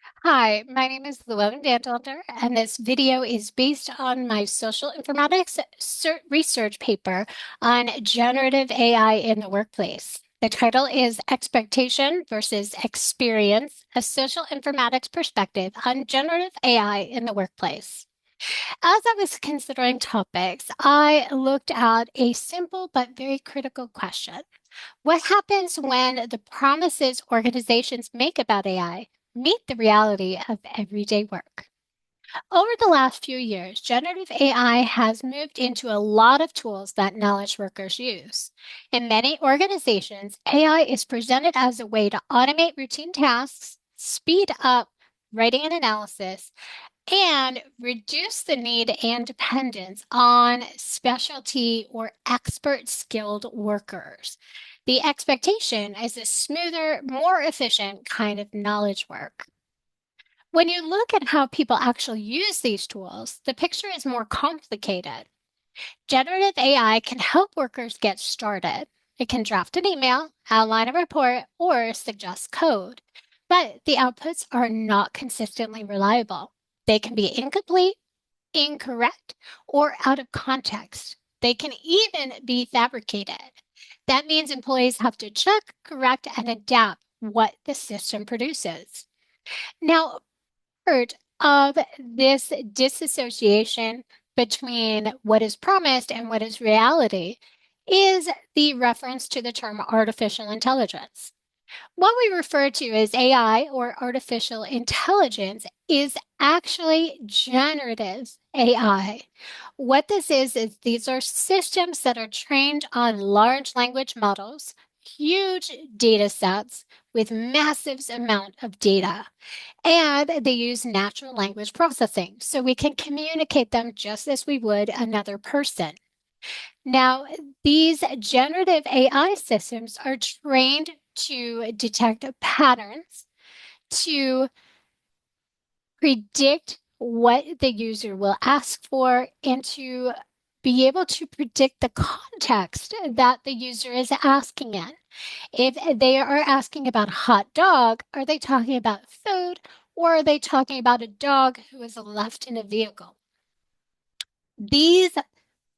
Hi, my name is Llewellyn Vandalter, and this video is based on my social informatics research paper on generative AI in the workplace. The title is Expectation versus Experience, a social informatics perspective on generative AI in the workplace. As I was considering topics, I looked at a simple but very critical question. What happens when the promises organizations make about AI meet the reality of everyday work? Over the last few years, generative AI has moved into a lot of tools that knowledge workers use. In many organizations, AI is presented as a way to automate routine tasks, speed up writing and analysis, and reduce the need and dependence on specialty or expert skilled workers. The expectation is a smoother, more efficient kind of knowledge work. When you look at how people actually use these tools, the picture is more complicated. Generative AI can help workers get started. It can draft an email, outline a report, or suggest code. But the outputs are not consistently reliable. They can be incomplete, incorrect, or out of context. They can even be fabricated. That means employees have to check, correct, and adapt what the system produces. Now, part of this disassociation between what is promised and what is reality is the reference to the term artificial intelligence. What we refer to as AI or artificial intelligence is actually generative AI. What this is these are systems that are trained on large language models, huge data sets with massive amount of data. And they use natural language processing, so we can communicate them just as we would another person. Now, these generative AI systems are trained to detect patterns, to predict what the user will ask for, and to be able to predict the context that the user is asking in. If they are asking about a hot dog, are they talking about food or are they talking about a dog who is left in a vehicle? These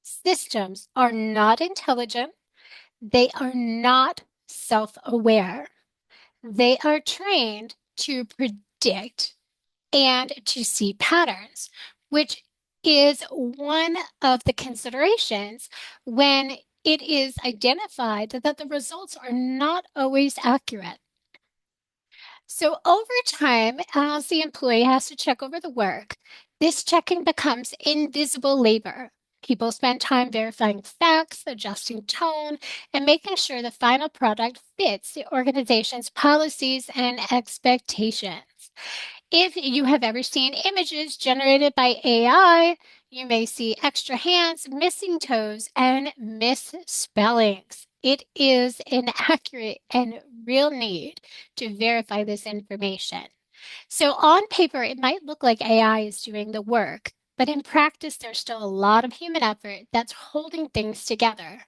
systems are not intelligent. They are not self aware. They are trained to predict and to see patterns, which is one of the considerations when it is identified that the results are not always accurate. So over time, as the employee has to check over the work, this checking becomes invisible labor. People spend time verifying facts, adjusting tone, and making sure the final product fits the organization's policies and expectations. If you have ever seen images generated by AI, you may see extra hands, missing toes, and misspellings. It is inaccurate and real need to verify this information. So, on paper, it might look like AI is doing the work, but in practice, there's still a lot of human effort that's holding things together.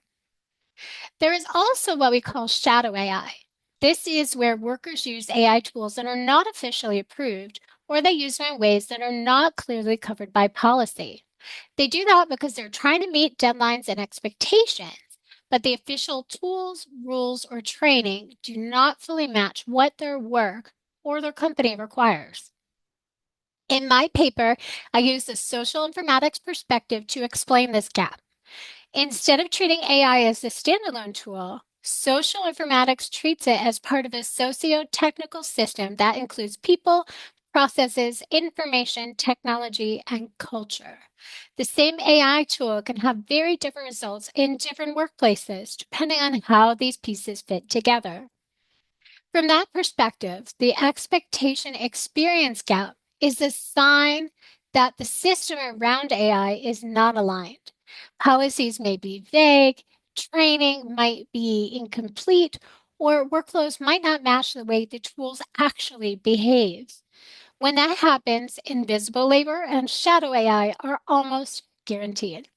There is also what we call shadow AI. This is where workers use AI tools that are not officially approved, or they use them in ways that are not clearly covered by policy. They do that because they're trying to meet deadlines and expectations, but the official tools, rules, or training do not fully match what their work or their company requires. In my paper, I use the social informatics perspective to explain this gap. Instead of treating AI as a standalone tool, social informatics treats it as part of a socio-technical system that includes people, processes, information, technology, and culture. The same AI tool can have very different results in different workplaces, depending on how these pieces fit together. From that perspective, the expectation experience gap is a sign that the system around AI is not aligned. Policies may be vague, training might be incomplete, or workflows might not match the way the tools actually behave. When that happens, invisible labor and shadow AI are almost guaranteed.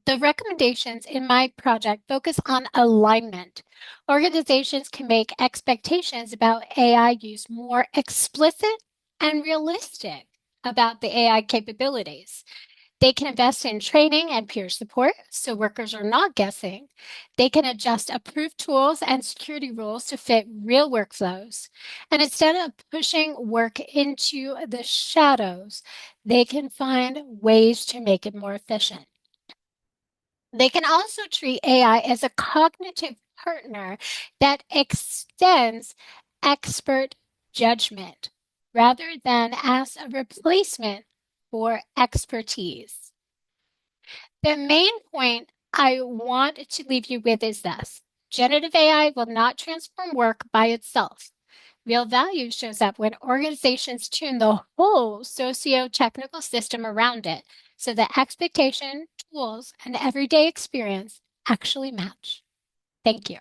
The recommendations in my project focus on alignment. Organizations can make expectations about AI use more explicit and realistic about the AI capabilities. They can invest in training and peer support so workers are not guessing. They can adjust approved tools and security rules to fit real workflows. And instead of pushing work into the shadows, they can find ways to make it more efficient. They can also treat AI as a cognitive partner that extends expert judgment rather than as a replacement for expertise. The main point I want to leave you with is this: generative AI will not transform work by itself. Real value shows up when organizations tune the whole socio-technical system around it so that expectation, tools, and everyday experience actually match. Thank you.